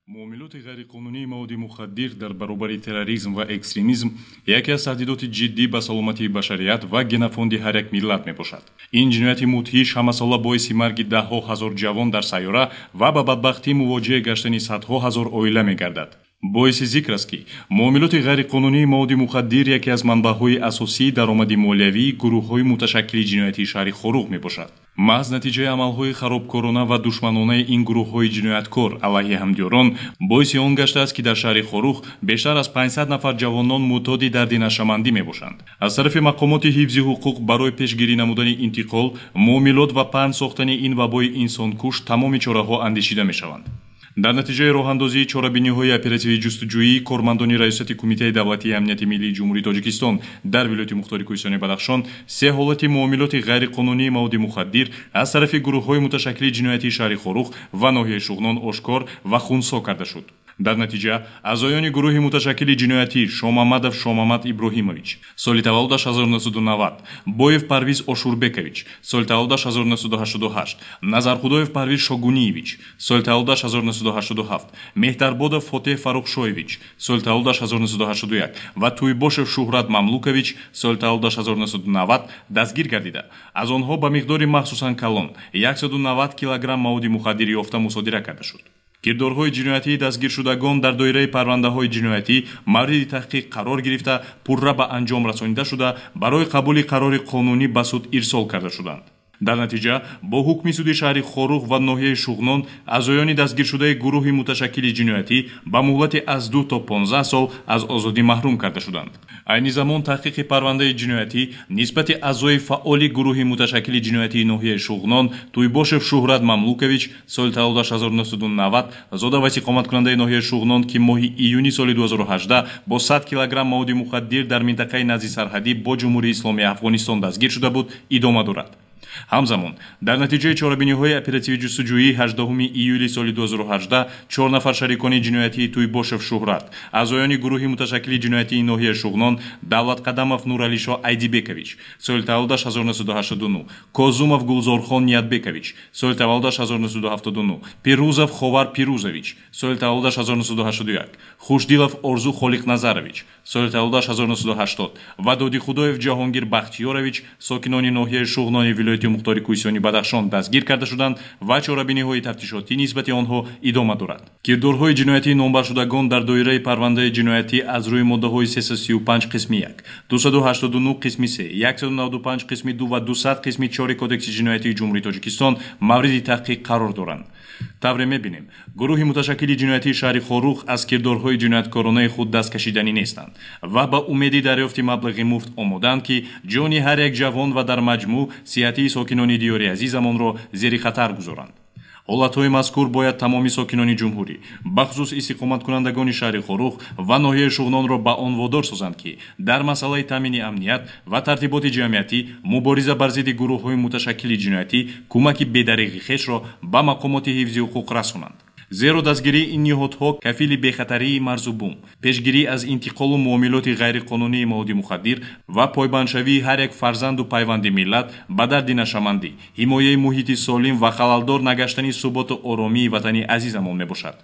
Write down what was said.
муомилоти ғайриқонунии маводи мухаддир дар баробари терроризм ва экстремизм яке аз таҳдидоти ҷиддӣ ба саломатии башарият ва генофонди ҳар як миллат мебошад. Ин ҷинояти мудҳиш ҳамасола боиси марги даҳҳо ҳазор ҷавон дар сайёра ва ба бадбахтӣ мувоҷиҳ гаштани садҳо ҳазор оила мегардад. боиси зикр аст ки муомилоти ғайриқонунии маводи мухаддир яке аз манбаъҳои асосии даромади молиявии гурӯҳҳои муташаккили ҷиноятии шаҳри Хорух мебошад. маҳз натиҷаи амалҳои харобкорона ва душманонаи ин гурӯҳҳои ҷинояткор алайҳи ҳамдиёрон боиси он гаштааст ки дар шаҳри Хорух бештар аз 500 нафар ҷавонон мӯътоди дардинашамандӣ мебошанд. аз тарафи мақомоти ҳифзи ҳуқуқ барои пешгирӣ намудани интиқол, муомилот ва паҳн сохтани ин вабои инсонкуш тамоми чораҳо андешида мешаванд. дар натиҷаи роҳандозии чорабиниҳои оперативии ҷустуҷӯӣ, кормандони раисати Кумитаи давлатии амнияти миллии ҷумҳурии Тоҷикистон дар вилояти мухтори Кӯҳистони Бадахшон се ҳолати муомилоти ғайриқонунии маводи мухаддир аз тарафи гурӯҳҳои муташаккили ҷиноятии шаҳри Хорух ва ноҳияи Шуғнон ошкор ва хунсо карда шуд. дар натиҷа аъзоёни гурӯҳи муташаккили ҷиноятӣ Шомамадов Шомамад Иброҳимович, соли таваллудаш 1990, Боев Парвиз Ошурбекович, соли таваллудаш 1988, Назархудоев Парвиз Шогуниевич, соли таваллудаш 1987, Меҳтарбодов Фотеҳ Фаррухшоевич, соли таваллудаш 1981 ва Туйбошев Шуҳрат Мамлукович, соли таваллудаш 1990 дастгир гардида, аз онҳо ба миқдори махсусан калон 190 килограмм маводи мухаддир ёфта мусодира карда шуд. кирдорҳои ҷиноятии дастгиршудагон дар доираи парвандаҳои ҷиноятӣ мавриди таҳқиқ қарор гирифта, пурра ба анҷом расонида шуда, барои қабули қарори қонунӣ ба суд ирсол карда шуданд. дар натиҷа бо ҳукми суди шаҳри Хорух ва ноҳияи Шуғнон аъзоёни дастгиршудаи гурӯҳи муташаккили ҷиноятӣ ба муҳлати аз 2 то 15 сол аз озодӣ маҳрум карда шуданд. айни замон таҳқиқи парвандаи ҷиноятӣ нисбати аъзои фаъоли гурӯҳи муташаккили ҷиноятии ноҳияи Шуғнон Туйбошев Шуҳрат Мамлукович, соли таваллудаш 1990, зода ва иstiqomatkунандаи ноҳияи Шуғнон ки моҳи июни соли 2018 бо 100 килограмм маводи мухаддир дар минтақаи назди-сарҳадӣ бо ҷумҳурии исломии Афғонистон дастгир шуда буд, идома дорад. ҳамзамон дар натиҷаи чорабиниҳои оперативии ҷустуҷӯӣ 18 июли соли 2018 4 нафар шарикони ҷиноятии Туйбошев Шуҳрат, аъзоёни гурӯҳи муташаккили ҷиноятии ноҳияи Шуғнон Давлатқадамов Нуралишо Айдибекович, соли таваллудаш 1989, Козумов Гулзорхон Ниятбекович, соли таваллудаш 1979, Пирӯзов Ховар Пирӯзович, соли таваллудаш 1981, Хушдилов Орзу Холиқназарович, соли таваллудаш 1980 ва Додихудоев Ҷаҳонгир Бахтиёрович, сокинони ноҳияи Шуғнони вилояти мухтори Кӯҳистони Бадахшон дастгир карда шуданд ва чорабиниҳои тафтишотӣ нисбати онҳо идома дорад. кирдорҳои ҷиноятии номбаршудагон дар доираи парвандаи ҷиноятӣ аз рӯи моддаҳои 335 қисми 1, 289 қисми 3, 195 қисми 2 ва 200 қисми 4 кодекси ҷиноятии ҷумҳурии Тоҷикистон мавриди таҳқиқ қарор доранд. тавре мебинем гурӯҳи муташаккили ҷиноятии шаҳри Хорух аз кирдорҳои ҷинояткоронаи худ даст кашиданӣ нестанд ва ба умеди дарёфти маблағи муфт омоданд ки ҷони ҳар як ҷавон ва дар маҷмӯъ сиҳатии сокинони диёри азизамонро зери хатар гузоранд. ҳолатҳои мазкур бояд тамоми сокинони ҷумҳурӣ, бахусус истиқоматкунандагони шаҳри Хорух ва ноҳияи Шуғнонро ба он водор созанд ки дар масъалаи таъмини амният ва тартиботи ҷамъиятӣ мубориза бар зидди гурӯҳҳои муташаккили ҷиноятӣ кӯмаки бедариғи хешро ба мақомоти ҳифзи ҳуқуқ расонанд. зеро дастгирии ин ниҳодҳо кафили бехатарии марзу бум, пешгирӣ аз интиқолу муомилоти ғайриқонунии маводи мухаддир ва пойбандшавии ҳар як фарзанду пайванди миллат ба дарди нашамандӣ, ҳимояи муҳити солим ва халалдор нагаштани суботу оромии ватани азизамон мебошад.